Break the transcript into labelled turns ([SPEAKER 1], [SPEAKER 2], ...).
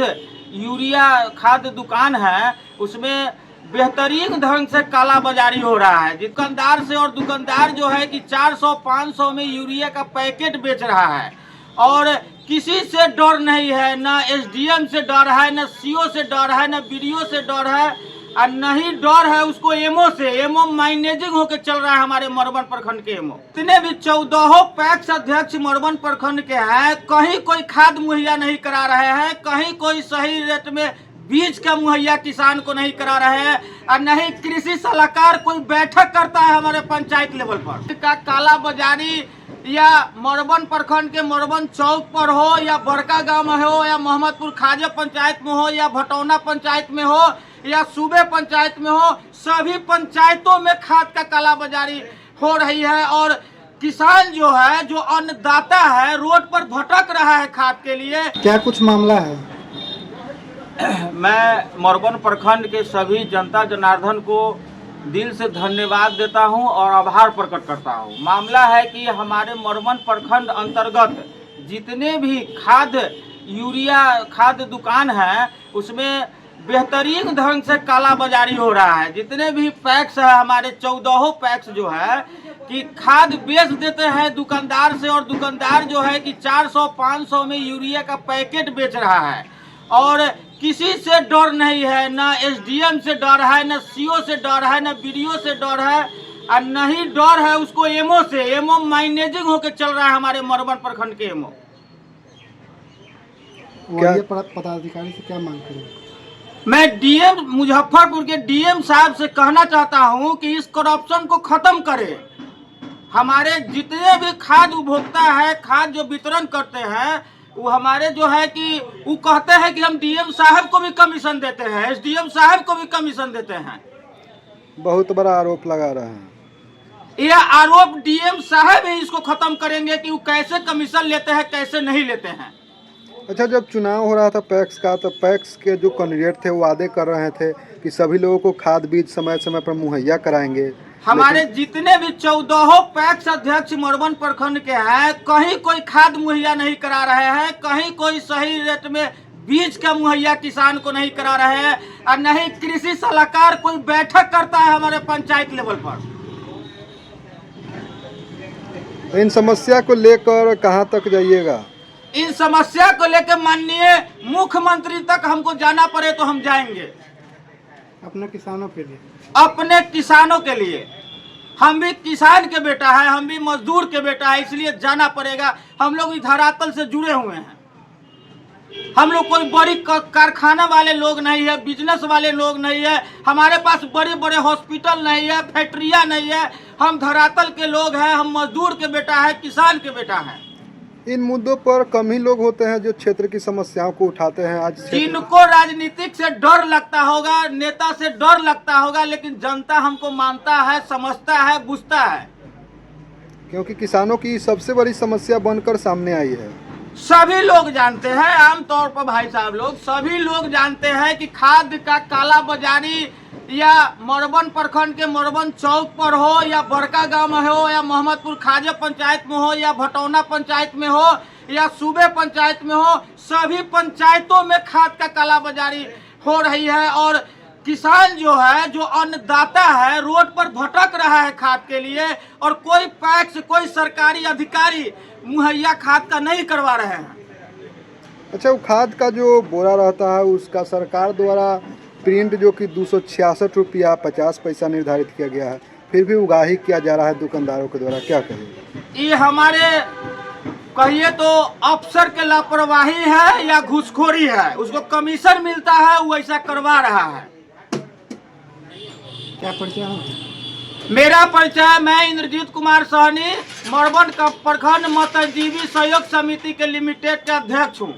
[SPEAKER 1] Urea खाद दुकान है, उसमें बेहतरीन ढंग से काला बाजारी हो रहा है। दुकानदार से और दुकानदार जो है कि 400-500 में यूरिया का पैकेट बेच रहा है और किसी से डर नहीं है, ना एसडीएम से डर है, ना सीओ से डर है, ना बीडीओ से डर है और नहीं डर है उसको एमओ से। एमओ मैनेजिंग होकर चल रहा है हमारे मरवन प्रखंड के एमओ। इतने भी 14 पैक्स अध्यक्ष मरवन प्रखंड के हैं, कहीं कोई खाद मुहैया नहीं करा रहे हैं, कहीं कोई सही रेट में बीज का मुहैया किसान को नहीं करा रहे हैं और नहीं कृषि सलाहकार कोई बैठक करता है हमारे पंचायत लेवल पर। का काला बाजारी या मरवन प्रखंड के मरवन चौक पर हो या बड़का गांव में हो या मोहम्मदपुर खाजा पंचायत में हो या भटौना पंचायत में हो या सूबे पंचायत में हो, सभी पंचायतों में खाद का काला बाजारी हो रही है और किसान जो है, जो अन्नदाता है, रोड पर भटक रहा है खाद के लिए।
[SPEAKER 2] क्या कुछ मामला है?
[SPEAKER 1] मैं मरवन प्रखंड के सभी जनता जनार्दन को दिल से धन्यवाद देता हूं और आभार प्रकट करता हूं। मामला है कि हमारे मरवन प्रखंड अंतर्गत जितने भी यूरिया खाद दुकान है, उसमें बेहतरीन ढंग से काला बाजारी हो रहा है। जितने भी पैक्स है, हमारे 14 पैक्स जो है कि खाद बेच देते हैं दुकानदार से और दुकानदार जो है कि 400-500 में यूरिया का पैकेट बेच रहा है और किसी से डर नहीं है, ना एसडीएम से डर है, ना सीओ से डर है, ना बीडीओ से डर है और नहीं डर है उसको एमओ से। एमओ मैनेजिंग होकर चल रहा है हमारे मरवन प्रखंड के एमओ।
[SPEAKER 2] पदाधिकारी से क्या मांग करें?
[SPEAKER 1] मैं डीएम मुजफ्फरपुर के डीएम साहब से कहना चाहता हूं कि इस करप्शन को खत्म करें। हमारे जितने भी खाद उपभोक्ता है, खाद जो वितरण करते हैं, वो हमारे जो है कि वो कहते हैं कि हम डीएम साहब को भी कमीशन देते हैं, एसडीएम साहब को भी कमीशन देते हैं।
[SPEAKER 2] बहुत बड़ा आरोप लगा रहे हैं।
[SPEAKER 1] यह आरोप डीएम साहब ही इसको खत्म करेंगे कि वो कैसे कमीशन लेते हैं, कैसे नहीं लेते हैं।
[SPEAKER 2] अच्छा, जब चुनाव हो रहा था पैक्स का, तो पैक्स के जो कैंडिडेट थे वो वादे कर रहे थे कि सभी लोगों को खाद बीज समय समय पर मुहैया कराएंगे।
[SPEAKER 1] हमारे जितने भी 14 पैक्स अध्यक्ष मरवन प्रखंड के हैं, कहीं कोई खाद मुहैया नहीं करा रहे हैं, कहीं कोई सही रेट में बीज का मुहैया किसान को नहीं करा रहे हैं और नहीं कृषि सलाहकार कोई बैठक करता है हमारे पंचायत लेवल पर।
[SPEAKER 2] इन समस्या को लेकर कहाँ तक जाइएगा?
[SPEAKER 1] इन समस्या को लेकर माननीय मुख्यमंत्री तक हमको जाना पड़े तो हम जाएंगे।
[SPEAKER 2] अपने किसानों के लिए,
[SPEAKER 1] अपने किसानों के लिए। हम भी किसान के बेटा है, हम भी मजदूर के बेटा है, इसलिए जाना पड़ेगा। हम लोग इस धरातल से जुड़े हुए हैं। हम लोग कोई बड़ी कारखाना वाले लोग नहीं है, बिजनेस वाले लोग नहीं है, हमारे पास बड़े बड़े हॉस्पिटल नहीं है, फैक्ट्रियां नहीं है। हम धरातल के लोग हैं, हम मजदूर के बेटा है, किसान के बेटा है।
[SPEAKER 2] इन मुद्दों पर कम ही लोग होते हैं जो क्षेत्र की समस्याओं को उठाते हैं। आज
[SPEAKER 1] जिनको राजनीतिक से डर लगता होगा, नेता से डर लगता होगा, लेकिन जनता हमको मानता है, समझता है, बुझता है।
[SPEAKER 2] क्योंकि किसानों की सबसे बड़ी समस्या बनकर सामने आई है।
[SPEAKER 1] सभी लोग जानते हैं, आमतौर पर भाई साहब लोग सभी लोग जानते हैं कि खाद का काला बाजारी या मरवन प्रखंड के मरवन चौक पर हो या बड़का गांव में हो या मोहम्मदपुर खाजा पंचायत में हो या भटौना पंचायत में हो या सूबे पंचायत में हो, सभी पंचायतों में खाद का काला बाजारी हो रही है और किसान जो है, जो अन्नदाता है, रोड पर भटक रहा है खाद के लिए और कोई पैक्स, कोई सरकारी अधिकारी मुहैया खाद का नहीं करवा रहे हैं।
[SPEAKER 2] अच्छा, वो खाद का जो बोरा रहता है उसका सरकार द्वारा प्रिंट जो कि 266 रुपया 50 पैसा निर्धारित किया गया है, फिर भी उगाही किया जा रहा है दुकानदारों के द्वारा, क्या कहें?
[SPEAKER 1] ये हमारे कहिए तो अफसर के लापरवाही है या घूसखोरी है। उसको कमीशन मिलता है, वो ऐसा करवा रहा है।
[SPEAKER 2] क्या परिचय है?
[SPEAKER 1] मेरा परिचय, मैं इंद्रजीत कुमार सहनी, मरवन प्रखंड मतजीवी सहयोग समिति के लिमिटेड के अध्यक्ष हूँ।